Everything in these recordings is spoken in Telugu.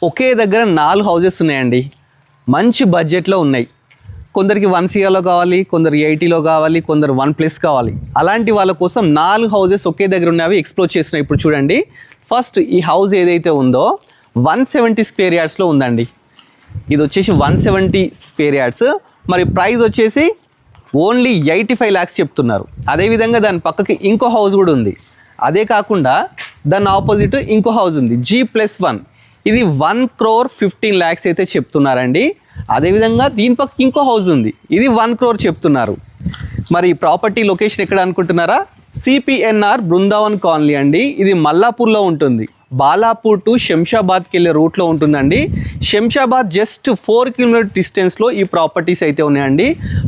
ఒకే దగ్గర 4 హౌసెస్ ఉన్నాయండి. మంచి బడ్జెట్లో ఉన్నాయి. కొందరికి 1 CRలో కావాలి, కొందరికి 80లో కావాలి, కొందరు 1+ కావాలి. అలాంటి వాళ్ళ కోసం 4 హౌసెస్ ఒకే దగ్గర ఉన్నవి ఎక్స్ప్లోర్ చేస్తున్నాయి. ఇప్పుడు చూడండి, ఫస్ట్ ఈ హౌస్ ఏదైతే ఉందో 170 స్క్వేర్ యార్డ్స్లో ఉందండి. ఇది వచ్చేసి 170 స్క్వేర్ యార్డ్స్. మరి ప్రైస్ వచ్చేసి ఓన్లీ 85 lakhs చెప్తున్నారు. అదేవిధంగా దాని పక్కకి ఇంకో హౌస్ కూడా ఉంది. అదే కాకుండా దాని ఆపోజిట్ ఇంకో హౌస్ ఉంది, G+1. ఇది 1,15 lakhs అయితే చెప్తున్నారండి. అదేవిధంగా దీని పక్క ఇంకో హౌస్ ఉంది, ఇది 1 crore చెప్తున్నారు. మరి ప్రాపర్టీ లొకేషన్ ఎక్కడ అనుకుంటున్నారా? CPNR బృందావన్ కాలనీ అండి. ఇది మల్లాపూర్లో ఉంటుంది. బాలాపూర్ టు శంషాబాద్కి వెళ్ళే రూట్లో ఉంటుందండి. శంషాబాద్ జస్ట్ 4 kilometer డిస్టెన్స్లో ఈ ప్రాపర్టీస్ అయితే ఉన్నాయండి.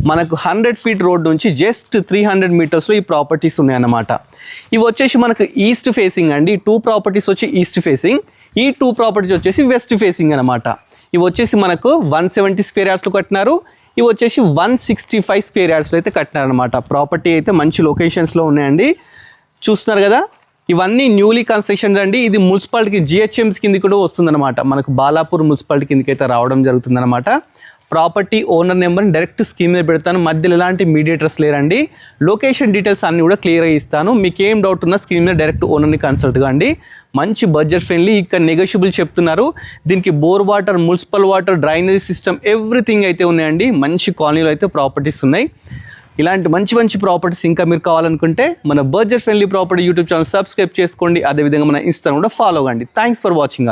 మనకు 100 feet రోడ్ నుంచి జస్ట్ 300 meters ఈ ప్రాపర్టీస్ ఉన్నాయన్నమాట. ఇవి వచ్చేసి మనకు ఈస్ట్ ఫేసింగ్ అండి. 2 ప్రాపర్టీస్ వచ్చి ఈస్ట్ ఫేసింగ్, ఈ 2 ప్రాపర్టీస్ వచ్చేసి వెస్ట్ ఫేసింగ్ అనమాట. ఇవి వచ్చేసి మనకు 170 స్క్వేర్ యార్డ్స్లో కట్టినారు. ఇవి వచ్చేసి 165 స్క్వేర్ యార్డ్స్లో అయితే కట్టినారనమాట. ప్రాపర్టీ అయితే మంచి లొకేషన్స్లో ఉన్నాయండి. చూస్తున్నారు కదా, ఇవన్నీ న్యూలీ కన్స్ట్రక్షన్స్ అండి. ఇది మున్సిపాలిటీకి GHMs కింద కూడా వస్తుందన్నమాట. మనకు బాలాపూర్ మున్సిపాలిటీ కిందకి అయితే రావడం జరుగుతుందన్నమాట. ప్రాపర్టీ ఓనర్ నెంబర్ని డైరెక్ట్ స్క్రీన్ మీద పెడతాను. మధ్యలో ఎలాంటి మీడియేటర్స్ లేరండి. లొకేషన్ డీటెయిల్స్ అన్నీ కూడా క్లియర్గా ఇస్తాను. మీకు ఏం డౌట్ ఉన్నా స్క్రీన్ మీద డైరెక్ట్ ఓనర్ని కన్సల్ట్ కాండి. మంచి బడ్జెట్ ఫ్రెండ్లీ, ఇక్కడ నెగోషియబుల్ చెప్తున్నారు. దీనికి bore water, municipal water, drainage system everything అయితే ఉన్నాయండి. మంచి కాలనీలో అయితే ప్రాపర్టీస్ ఉన్నాయి. ఇలాంటి మంచి మంచి ప్రాపర్టీస్ ఇంకా మీరు కావాలనుకుంటే మన budget friendly property YouTube channel subscribe చేసుకోండి. అదేవిధంగా మన ఇన్స్టాగ్రామ్ కూడా ఫాలో అవ్వండి. Thanks for watching.